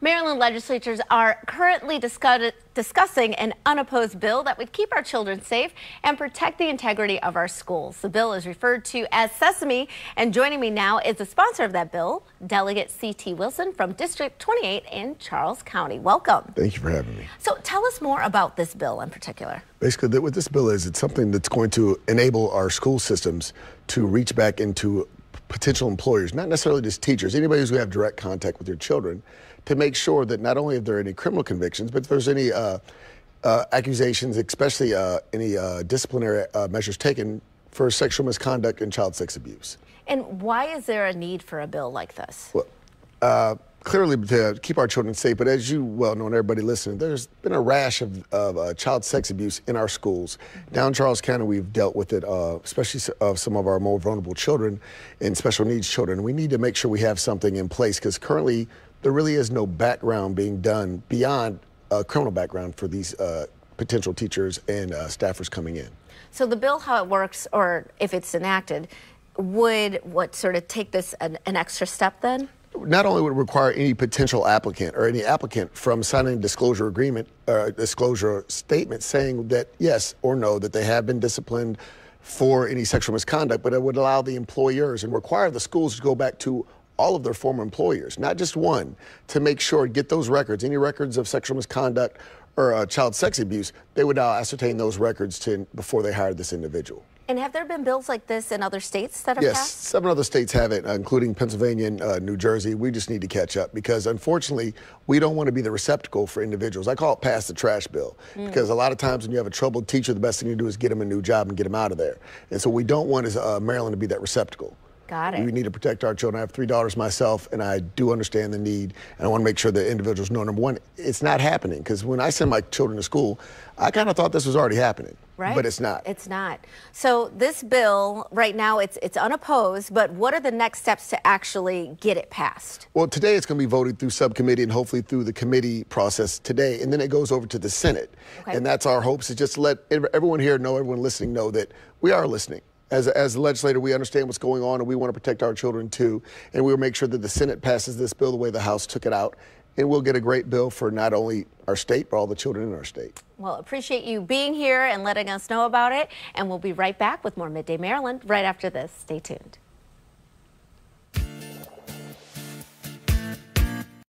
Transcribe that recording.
Maryland legislators are currently discussing an unopposed bill that would keep our children safe and protect the integrity of our schools. The bill is referred to as S.E.S.A.M.E, and joining me now is the sponsor of that bill, Delegate C.T. Wilson from District 28 in Charles County. Welcome. Thank you for having me. So tell us more about this bill in particular. Basically, what this bill is, it's something that's going to enable our school systems to reach back into potential employers, not necessarily just teachers, anybody who's going to have direct contact with your children, to make sure that not only if there are any criminal convictions, but if there's any accusations, especially any disciplinary measures taken for sexual misconduct and child sex abuse. And why is there a need for a bill like this? Well, clearly to keep our children safe, but as you well know and everybody listening, there's been a rash of child sex abuse in our schools. Down in Charles County, we've dealt with it, especially of some of our more vulnerable children and special needs children. We need to make sure we have something in place because currently there really is no background being done beyond a criminal background for these potential teachers and staffers coming in. So the bill, how it works, or if it's enacted, would sort of take this an extra step then? Not only would it require any potential applicant or any applicant from signing a disclosure agreement or disclosure statement saying that yes or no, that they have been disciplined for any sexual misconduct, but it would allow the employers and require the schools to go back to all of their former employers, not just one, to make sure, get those records, any records of sexual misconduct or child sex abuse, they would now ascertain those records before they hired this individual. And have there been bills like this in other states that have passed? Yes, 7 other states have it, including Pennsylvania and New Jersey. We just need to catch up because, unfortunately, we don't want to be the receptacle for individuals. I call it pass the trash bill because a lot of times when you have a troubled teacher, the best thing to do is get them a new job and get them out of there. And so we don't want as Maryland to be that receptacle. Got it. We need to protect our children. I have 3 daughters myself, and I do understand the need, and I want to make sure that individuals know, number one, it's not happening. Because when I send my children to school, I kind of thought this was already happening. Right. But it's not. It's not. So this bill, right now, it's unopposed, but what are the next steps to actually get it passed? Well, today it's going to be voted through subcommittee and hopefully through the committee process today, and then it goes over to the Senate. Okay. And that's our hopes, is just to let everyone here know, everyone listening know that we are listening. As a legislator, we understand what's going on, and we want to protect our children, too. And we'll make sure that the Senate passes this bill the way the House took it out. And we'll get a great bill for not only our state, but all the children in our state. Well, appreciate you being here and letting us know about it. And we'll be right back with more Midday Maryland right after this. Stay tuned.